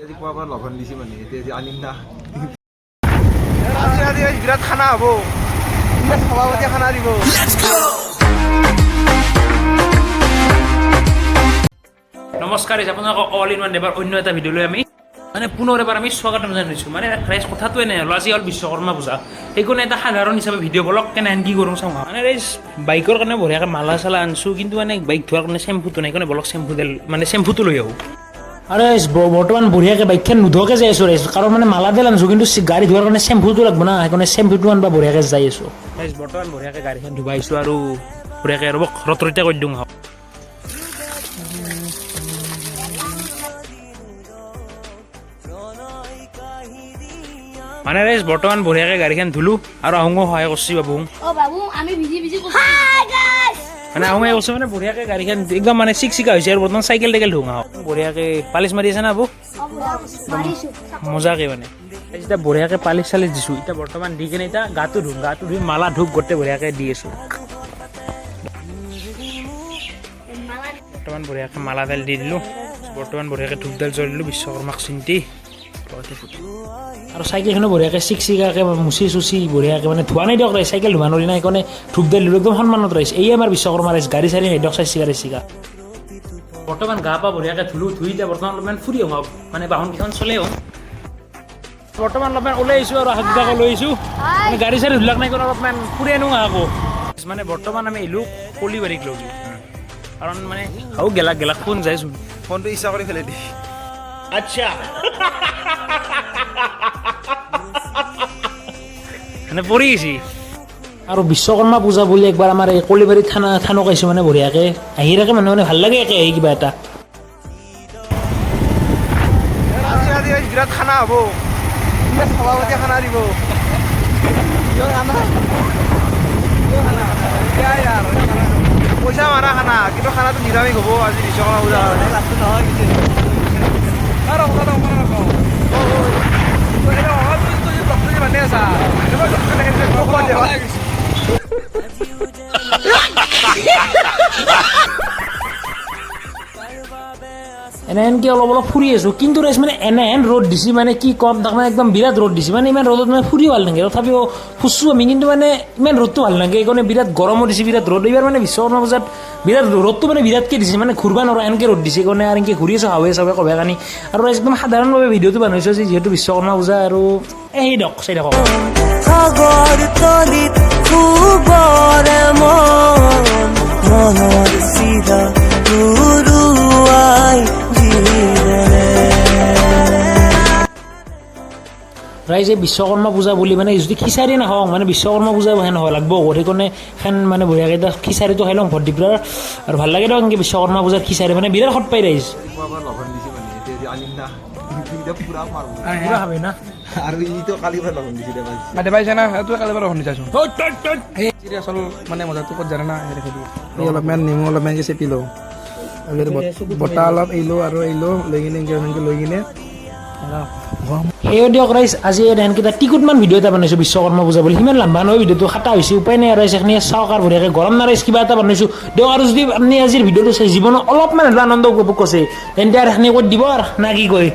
আজি পুৱাৰ পৰা লঘন দিছে মানে এতিয়া আনিম না আজি বিৰাট খানা হ'ব সভাপতিয়ে খানা দিব নমস্কাৰ আপোনালোকক অল ইন ওৱান এবাৰ অন্য এটা ভিডিঅ' লৈ আমি মানে পুনৰ এবাৰ আমি স্বাগতম জনাইছোঁ মানে ৰাইজ কথাটোৱে নাই আজি হ'ল বিশ্বকৰ্মা পূজা সেইকাৰণে এটা সাধাৰণ হিচাপে ভিডিঅ' বলক কেনেহেন কি কৰোঁ চাওঁ মানে ৰাইজ বাইকৰ কাৰণে বঢ়িয়াকৈ মালা চালা আনিছোঁ কিন্তু মানে বাইক ধোৱাৰ কাৰণে চেম্পুটো নাই সেইকাৰণে বলক চেম্পুটো লৈ আহোঁ আৰু বৰ্তমান বঢ়িয়াকৈ বাইকখন নোধোৱাকৈ যাই আছোঁ ৰাইজ কাৰণ মানে মালাডাল আনিছোঁ কিন্তু গাড়ী ধোৱাৰ কাৰণে চেম্পুটো লাগিব না সেইকাৰণে চেম্পুটো আনিব বঢ়িয়াকৈ যাই আছোঁ ৰাইজ বৰ্তমান বঢ়িয়াকৈ গাড়ীখন ধুবাই আহিছোঁ আৰু বঢ়িয়াকৈ আৰু ৰতৰিতা কৰি দিওঁ আহক মানে ৰাইজ বৰ্তমান বঢ়িয়াকৈ গাড়ীখন ধুলোঁ আৰু আহোঁ সহায় কৰিছে বাবু মানে আহোঁ কৈছে মানে বঢ়িয়াকৈ গাড়ীখন একদম মানে চিকচিকা হৈছে আৰু বৰ্তমান চাইকেল ধুওঁ আহক বঢ়িয়াকৈ পালিচ মাৰি আছে না বাবু মজাকৈ মানে এতিয়া বঢ়িয়াকৈ পালিচ চালিচ দিছোঁ এতিয়া বৰ্তমান দি কিনে এতিয়া গাটো ধুই মালা ধূপ গোটেই বঢ়িয়াকৈ দি আছোঁ বৰ্তমান বঢ়িয়াকৈ মালাডাল দি দিলোঁ বৰ্তমান বঢ়িয়াকৈ ধূপডাল জ্বলিলোঁ বিশ্বকৰ্মাক চিন্তি আৰু চাইকেলখনো বঢ়িয়াকৈ চিকচিকাকৈ মুচি চুচি বঢ়িয়াকৈ মানে ধোৱা নাই দিয়ক ৰাইজ চাইকেল ধোৱা নৰি নাই সেইকাৰণে ধূপডাল দিলোঁ একদম সন্মানত ৰাইজ এই আমাৰ বিশ্বকৰ্মা ৰাইজ গাড়ী চাড়ী নেদক চাইচিকা বৰ্তমান গা পা বঢ়িয়াকৈ ধুলোঁ ধুই এতিয়া বৰ্তমান অলপমান ফুৰি আহোঁ মানে বাহনকেইখন চলে আহোঁ বৰ্তমান অলপমান ওলাই আহিছোঁ আৰু হাতবিলাকো লৈ আহিছোঁ মানে গাড়ী চাড়ী ধুলাক নাই কাৰণে অলপমান ফুৰি আনো আকৌ মানে বৰ্তমান আমি আহিলোঁ কলিবাৰীক লৈ কাৰণ মানে আৰু গেলাক ফোন যাইছোঁ ফোনটো ইচ্ছা কৰি ফেলে দি আচ্ছা মানে পৰি গৈছি আৰু বিশ্বকৰ্মা পূজা বুলি একবাৰ আমাৰ এই কলিবাৰী থানক আহিছোঁ মানে বঢ়িয়াকৈ আহি থাকে মানুহ মানে ভাল লাগে একে আহি কিবা এটা আজি বিৰাট খানা হ'ব সভাপতিয়ে খানা দিব পইচা মাৰা খানা কিন্তু খানাটো নিৰামিষ হ'ব আজি বিশ্বকৰ্মা পূজা মানে আছা এনেহেনকৈ অলপ ফুৰি আছোঁ কিন্তু ৰাইজ মানে এনেহেন ৰ'দ দিছে মানে কি ক'ম তাক মানে একদম বিৰাট ৰ'দ দিছে মানে ইমান ৰ'দত মানে ফুৰি ভাল নালাগে তথাপিও ফুচছোঁ আমি কিন্তু মানে ইমান ৰ'দটো ভাল নালাগে সেইকাৰণে বিৰাট গৰমো দিছে বিৰাট ৰ'দ এইবাৰ মানে বিশ্বকৰ্মা পূজাত বিৰাট ৰ'দটো মানে বিৰাটকৈ দিছে মানে ঘূৰিব নোৱাৰোঁ এনেকৈ ৰ'দ দিছে কাৰণে আৰু এনেকৈ ঘূৰি আছোঁ হাৱে চাৱে কবে কানি আৰু ৰাইজ একদম সাধাৰণভাৱে ভিডিঅ'টো বনাইছোঁ আজি যিহেতু বিশ্বকৰ্মা পূজা আৰু এই দিয়ক চাই থাকক ৰাইজে বিশ্বকৰ্মা পূজা বুলি মানে যদি খিচাৰি নাখাওঁ মানে বিশ্বকৰ্মা পূজা হেন নহয় লাগব সেইকাৰণে খান মানে বঢ়িয়াকৈ এতিয়া খিচাৰিটো খাই লওঁ ভদ্দীপৰাৰ আৰু ভাল লাগে দিয়ক এনেকৈ বিশ্বকৰ্মা পূজাৰ খিচাৰি মানে বিৰাট সৎ পাই ৰাইজ পুৱাৰ পৰা লঘন দিছে মানে এতিয়া আনিম না এতিয়া পুৰা মাৰোঁ পুৰা খাবি না আৰু ইটো কালিৰ পৰা লঘন দিছে মাতে পাইছে না সেইটো কালিৰ পৰা শুনি চাইছোঁ সেই আচল মানে মজাটো ক'ত জানে না সেই দেখি এই অলপমান নেমু অলপমানকৈ চেপি লওঁ বতাহ অলপ এৰিলোঁ আৰু এৰিলোঁ লৈ কিনে এনেকৈ লৈ কিনে সেয়ে দিয়ক ৰাইজ আজি এনেকৈ টিকুটমান ভিডিঅ' এটা বনাইছোঁ বিশ্বকৰ্মা পূজা বুলি সিমান লাম্বা নহয় ভিডিঅ'টো খাটা হৈছে উপায় নাই ৰাইজ এইখিনি চাওক আৰু বঢ়িয়াকৈ গৰম না ৰাইজ কিবা এটা বনাইছোঁ দিয়ক আৰু যদি আপুনি আজিৰ ভিডিঅ'টো চাই জীৱনত অলপমান হ'লেও আনন্দ উপভোগ কৰিছে তেন্তে আৰু সেইখিনি কৰি দিব আৰু না কি কয়